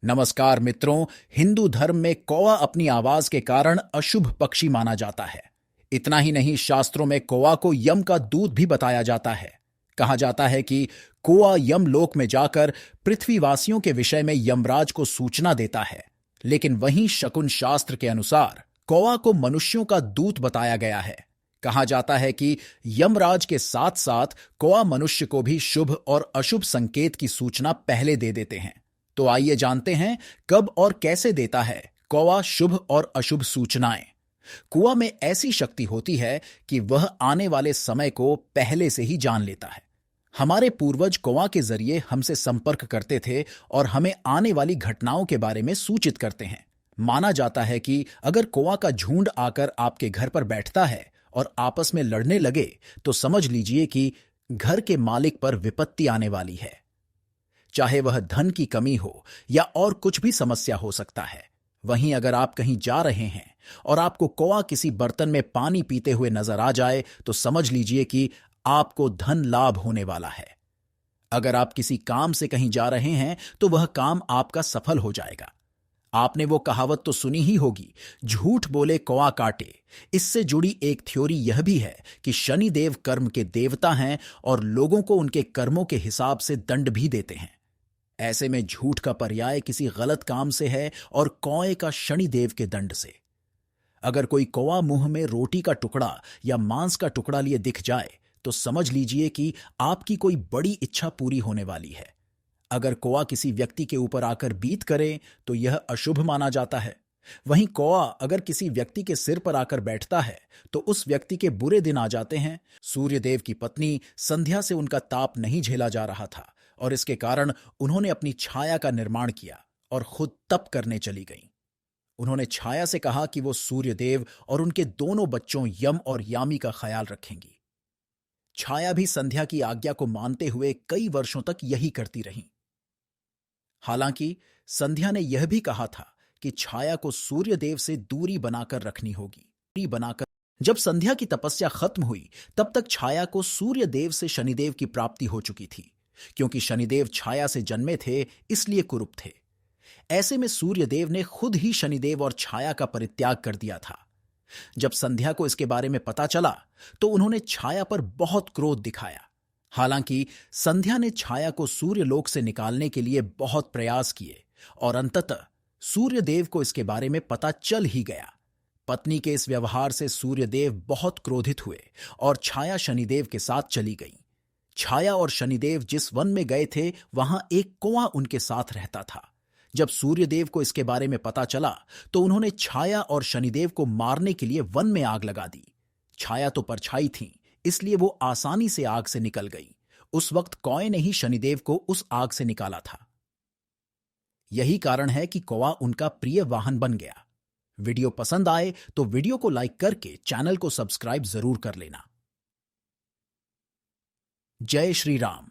नमस्कार मित्रों। हिंदू धर्म में कौवा अपनी आवाज के कारण अशुभ पक्षी माना जाता है। इतना ही नहीं, शास्त्रों में कौवा को यम का दूत भी बताया जाता है। कहा जाता है कि कौवा यमलोक में जाकर पृथ्वीवासियों के विषय में यमराज को सूचना देता है। लेकिन वहीं शकुन शास्त्र के अनुसार कौवा को मनुष्यों का दूत बताया गया है। कहा जाता है कि यमराज के साथ साथ कौवा मनुष्य को भी शुभ और अशुभ संकेत की सूचना पहले दे देते हैं। तो आइए जानते हैं कब और कैसे देता है कौवा शुभ और अशुभ सूचनाएं। कौवा में ऐसी शक्ति होती है कि वह आने वाले समय को पहले से ही जान लेता है। हमारे पूर्वज कौवा के जरिए हमसे संपर्क करते थे और हमें आने वाली घटनाओं के बारे में सूचित करते हैं। माना जाता है कि अगर कौवा का झुंड आकर आपके घर पर बैठता है और आपस में लड़ने लगे तो समझ लीजिए कि घर के मालिक पर विपत्ति आने वाली है। चाहे वह धन की कमी हो या और कुछ भी समस्या हो सकता है। वहीं अगर आप कहीं जा रहे हैं और आपको कौवा किसी बर्तन में पानी पीते हुए नजर आ जाए तो समझ लीजिए कि आपको धन लाभ होने वाला है। अगर आप किसी काम से कहीं जा रहे हैं तो वह काम आपका सफल हो जाएगा। आपने वो कहावत तो सुनी ही होगी, झूठ बोले कौवा काटे। इससे जुड़ी एक थ्योरी यह भी है कि शनिदेव कर्म के देवता हैं और लोगों को उनके कर्मों के हिसाब से दंड भी देते हैं। ऐसे में झूठ का पर्याय किसी गलत काम से है और कौए का शनिदेव के दंड से। अगर कोई कौवा मुंह में रोटी का टुकड़ा या मांस का टुकड़ा लिए दिख जाए तो समझ लीजिए कि आपकी कोई बड़ी इच्छा पूरी होने वाली है। अगर कौवा किसी व्यक्ति के ऊपर आकर बीत करे तो यह अशुभ माना जाता है। वहीं कौवा अगर किसी व्यक्ति के सिर पर आकर बैठता है तो उस व्यक्ति के बुरे दिन आ जाते हैं। सूर्यदेव की पत्नी संध्या से उनका ताप नहीं झेला जा रहा था और इसके कारण उन्होंने अपनी छाया का निर्माण किया और खुद तप करने चली गईं। उन्होंने छाया से कहा कि वो सूर्यदेव और उनके दोनों बच्चों यम और यामी का ख्याल रखेंगी। छाया भी संध्या की आज्ञा को मानते हुए कई वर्षों तक यही करती रहीं। हालांकि संध्या ने यह भी कहा था कि छाया को सूर्यदेव से दूरी बनाकर रखनी होगी। दूरी बनाकर जब संध्या की तपस्या खत्म हुई तब तक छाया को सूर्यदेव से शनिदेव की प्राप्ति हो चुकी थी। क्योंकि शनिदेव छाया से जन्मे थे इसलिए कुरूप थे। ऐसे में सूर्यदेव ने खुद ही शनिदेव और छाया का परित्याग कर दिया था। जब संध्या को इसके बारे में पता चला तो उन्होंने छाया पर बहुत क्रोध दिखाया। हालांकि संध्या ने छाया को सूर्यलोक से निकालने के लिए बहुत प्रयास किए और अंततः सूर्यदेव को इसके बारे में पता चल ही गया। पत्नी के इस व्यवहार से सूर्यदेव बहुत क्रोधित हुए और छाया शनिदेव के साथ चली गई। छाया और शनिदेव जिस वन में गए थे वहां एक कौवा उनके साथ रहता था। जब सूर्यदेव को इसके बारे में पता चला तो उन्होंने छाया और शनिदेव को मारने के लिए वन में आग लगा दी। छाया तो परछाई थी इसलिए वो आसानी से आग से निकल गई। उस वक्त कौए ने ही शनिदेव को उस आग से निकाला था। यही कारण है कि कौवा उनका प्रिय वाहन बन गया। वीडियो पसंद आए तो वीडियो को लाइक करके चैनल को सब्सक्राइब जरूर कर लेना। जय श्री राम।